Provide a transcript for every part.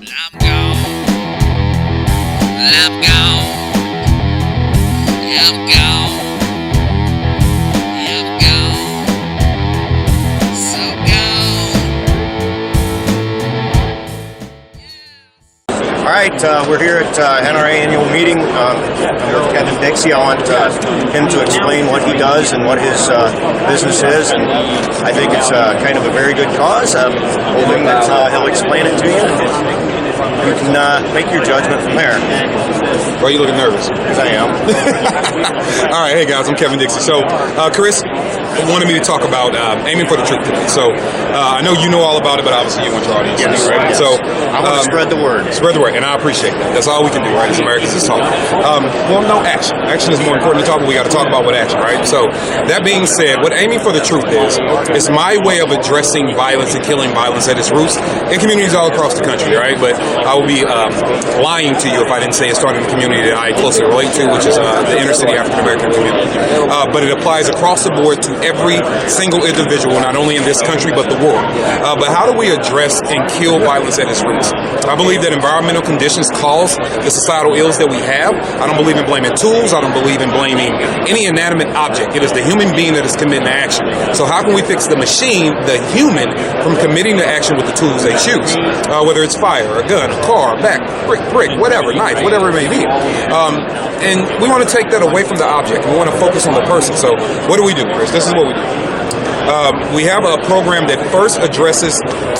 I'm gone. I'm gone. I'm gone. I'm gone. So gone. All right, we're here at NRA annual meeting. I'm here with Kevin Dixie. I want him to explain what he does and what his business is, and I think it's kind of a very good cause. I'm hoping that he'll explain it to you, and you can make your judgment from there. Why are you looking nervous? Because I am. All right, hey guys, I'm Kevin Dixie. So, Chris wanted me to talk about aiming for the truth today. So, I know you know all about it, but obviously you want your audience to know, right? Yes. So, I want to spread the word. Spread the word, and I appreciate that. That's all we can do, right? As Americans, is talk. Well, no action. Action is more important than talk, but we got to talk about what action, right? So, that being said, what aiming for the truth is, it's my way of addressing violence and killing violence at its roots in communities all across the country, right? But I would be lying to you if I didn't say it started in the community that I closely relate to, which is the inner city African American community. But it applies across the board to every single individual, not only in this country, but the world. But how do we address and kill violence at its roots? I believe that environmental conditions cause the societal ills that we have. I don't believe in blaming tools. I don't believe in blaming any inanimate object. It is the human being that is committing the action. So how can we fix the machine, the human, from committing the action with the tools they choose? Whether it's fire, a gun, a car, back, brick, whatever, knife, whatever it may be. And we want to take that away from the object, and we want to focus on the person. So what do, Chris? This is what we do. We have a program that first addresses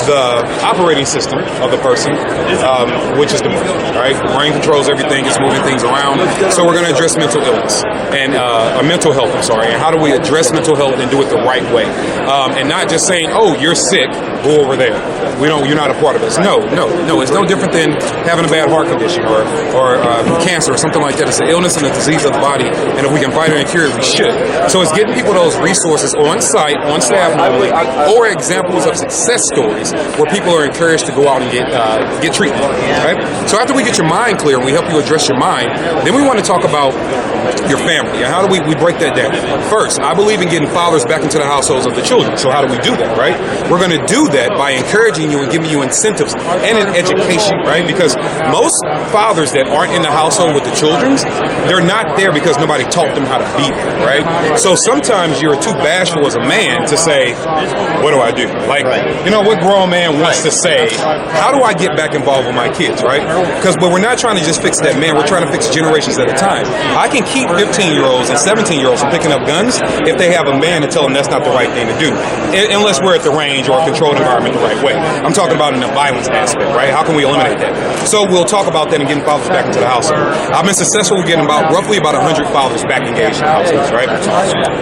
the operating system of the person, which is the brain, right? The brain controls everything, it's moving things around. So we're going to address mental illness and mental health, and how do we address mental health and do it the right way? And not just saying, oh, you're sick, go over there. You're not a part of this. No. It's no different than having a bad heart condition or cancer or something like that. It's an illness and a disease of the body, and if we can fight it and cure it, we should. So it's getting people those resources on site, on staff, or examples of success stories where people are encouraged to go out and get treatment. Right? So after we get your mind clear and we help you address your mind, then we want to talk about your family and how do we break that down. First, I believe in getting fathers back into the households of the children. So how do we do that, right? We're going to do that by encouraging you and giving you incentives and an education, right? Because most fathers that aren't in the household with the children, they're not there because nobody taught them how to be there, right? So sometimes you're too bashful as a man to say, what do I do? Like, what grown man wants to say, how do I get back involved with my kids, right? But we're not trying to just fix that man, we're trying to fix generations at a time. I can keep 15-year-olds and 17-year-olds from picking up guns if they have a man to tell them that's not the right thing to do, unless we're at the range or a controlled environment the right way. I'm talking about in the violence aspect, right? How can we eliminate that? So we'll talk about that and getting fathers back into the household. I've been successful with getting roughly about 100 fathers back engaged in households, right?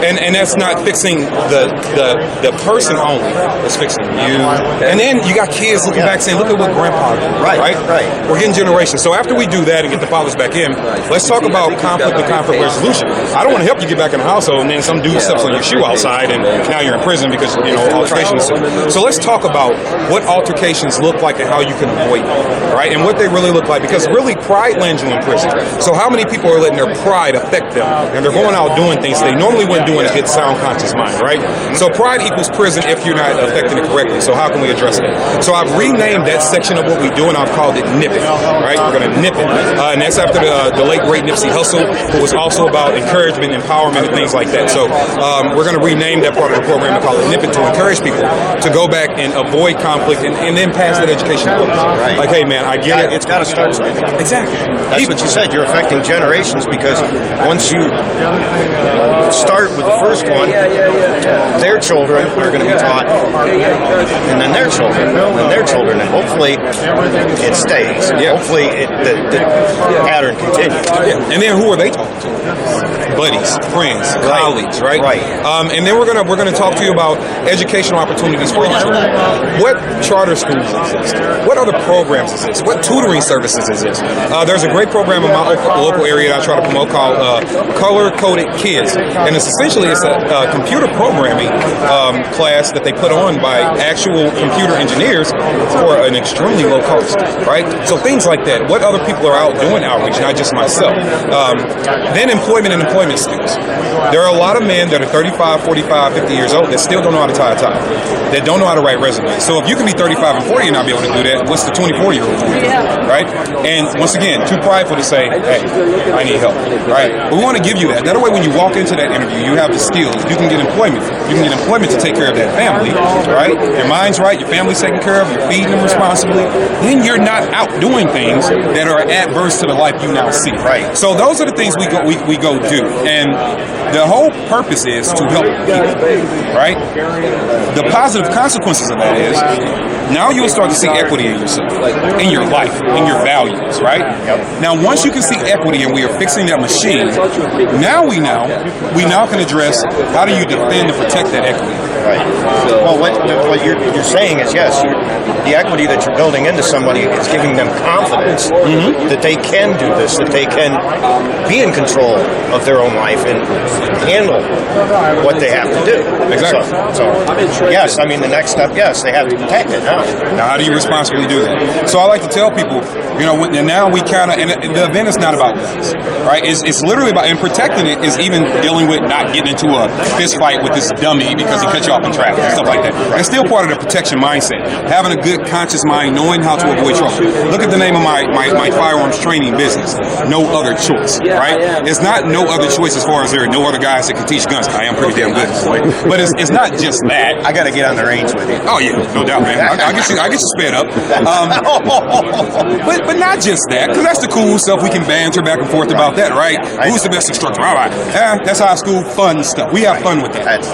And that's not fixing the person only. It's fixing you. And then you got kids looking back saying, look at what grandpa did, right? We're getting generations. So after we do that and get the fathers back in, let's talk about conflict and conflict resolution. I don't want to help you get back in the household and then some dude steps on your shoe outside and now you're in prison because, altercations. So let's talk about what altercations look like and how you can avoid them, right? And what they really look like, because really pride lands you in prison. So how many people are letting their pride affect them and they're going out doing things they normally wouldn't do in a good sound conscious mind, right? So pride equals prison if you're not affecting it correctly. So how can we address it? So I've renamed that section of what we do and I've called it Nip It, right? We're going to nip it. And that's after the late great Nipsey Hussle, who was also about encouragement, empowerment, and things like that. So we're going to rename that part of the program and call it Nip It to encourage people to go back and avoid conflict and then pass that education to others. Right. Like, hey man, I get it. It's got to start somewhere. Exactly. That's what you said. You're affecting generations because once you start with the first one, their children are going to be taught, and then their children, and their children, and hopefully it stays. Hopefully the pattern continues. And then who are they talking to? Buddies, friends, colleagues, right? And then we're gonna talk to you about educational opportunities for your children. What charter schools exist? What other programs exist? What tutoring services exist? There's a great program in my local area that I try to promote called Color Coded Kids, and it's a computer programming class that they put on by actual computer engineers for an extremely low cost, right? So things like that. What other people are out doing outreach, not just myself. Then employment and employment skills. There are a lot of men that are 35, 45, 50 years old that still don't know how to tie a tie, that don't know how to write resumes. So if you can be 35 and 40 and not be able to do that, what's the 24-year-old doing, right? And once again, too prideful to say, hey, I need help, right? But we want to give you that. That way when you walk into that interview, you have the skills. You can get employment. You can get employment to take care of that family, right? Your mind's right, your family's taken care of, you're feeding them responsibly. Then you're not out doing things that are adverse to the life you now see. Right. So those are the things we go do. And the whole purpose is to help people, right? The positive consequences of that is now you'll start to see equity in yourself, in your life, in your values, right? Now, once you can see equity and we are fixing that machine, now we can address how do you defend and protect that equity. Right. Well, what you're saying is, yes, the equity that you're building into somebody is giving them confidence that they can do this, that they can be in control of their own life and handle what they have to do. Exactly. So yes, I mean, the next step, yes, they have to protect it now. Now, how do you responsibly do that? So I like to tell people, and now we kind of, and the event is not about guns, right? It's literally about, and protecting it is even dealing with not getting into a fist fight with this dummy because he cut you off in traffic and stuff like that. It's still part of the protection mindset. Having a good conscious mind, knowing how to avoid trouble. Look at the name of my firearms training business. No Other Choice, right? It's not no other choice as far as there are no other guys that can teach guns. I am pretty damn good, but it's not just that. I got to get on the range with you. Oh yeah, no doubt, man. I get you sped up. But not just that, because that's the cool stuff. We can banter back and forth about that, right? Who's the best instructor? All right, that's high school fun stuff. We have fun with that.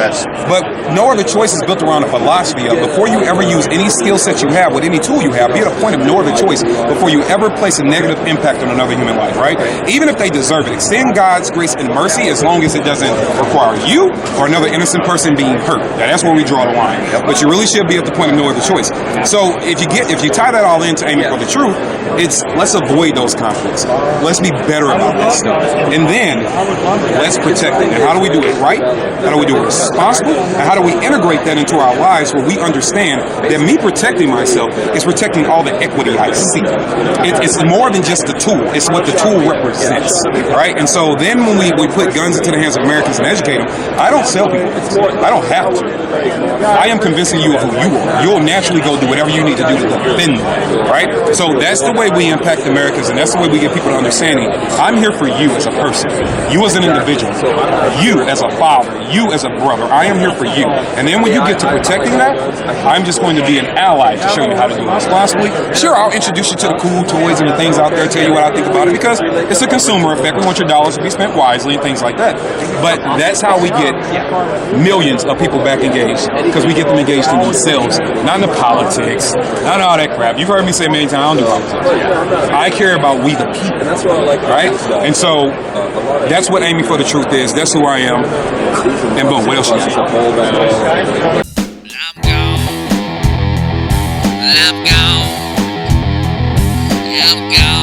But No Other Choice is built around a philosophy of before you ever use any skill set you have with any tool you have, be at a point of no other choice before you ever place a negative impact on another human life, right? Even if they deserve it, extend God's grace and mercy as long as it doesn't require you or another innocent person being hurt. Now, that's where we draw the line. But you really should be at the point of no other choice. So if you tie that all into aiming for the truth, it's let's avoid those conflicts. Let's be better about this stuff. And then let's protect it. And how do we do it right? How do we do it responsible? And how do we integrate that into our lives where we understand that me protecting myself is protecting all the equity I see. It's more than just the tool. It's what the tool represents, right? And so then when we put guns into the hands of Americans and educate them, I don't sell people this. I don't have to. I am convincing you of who you are. You'll naturally go do whatever you need to do to defend them, right? So that's the way we impact Americans, and that's the way we get people to understanding. I'm here for you as a person, you as an individual, you as a father, you as a brother. I am here for you. And then when you get to protecting that, I'm just going to be an ally to show you how to do it responsibly. Sure, I'll introduce you to the cool toys and the things out there, tell you what I think about it, because it's a consumer effect. We want your dollars to be spent wisely and things like that. But that's how we get millions of people back engaged, because we get them engaged in themselves, not in the politics, not in all that crap. You've heard me say many times, I don't do politics. I care about we the people, right? And so that's what aiming for the truth is. That's who I am. And boom, what else you got? I'm gone. I'm gone.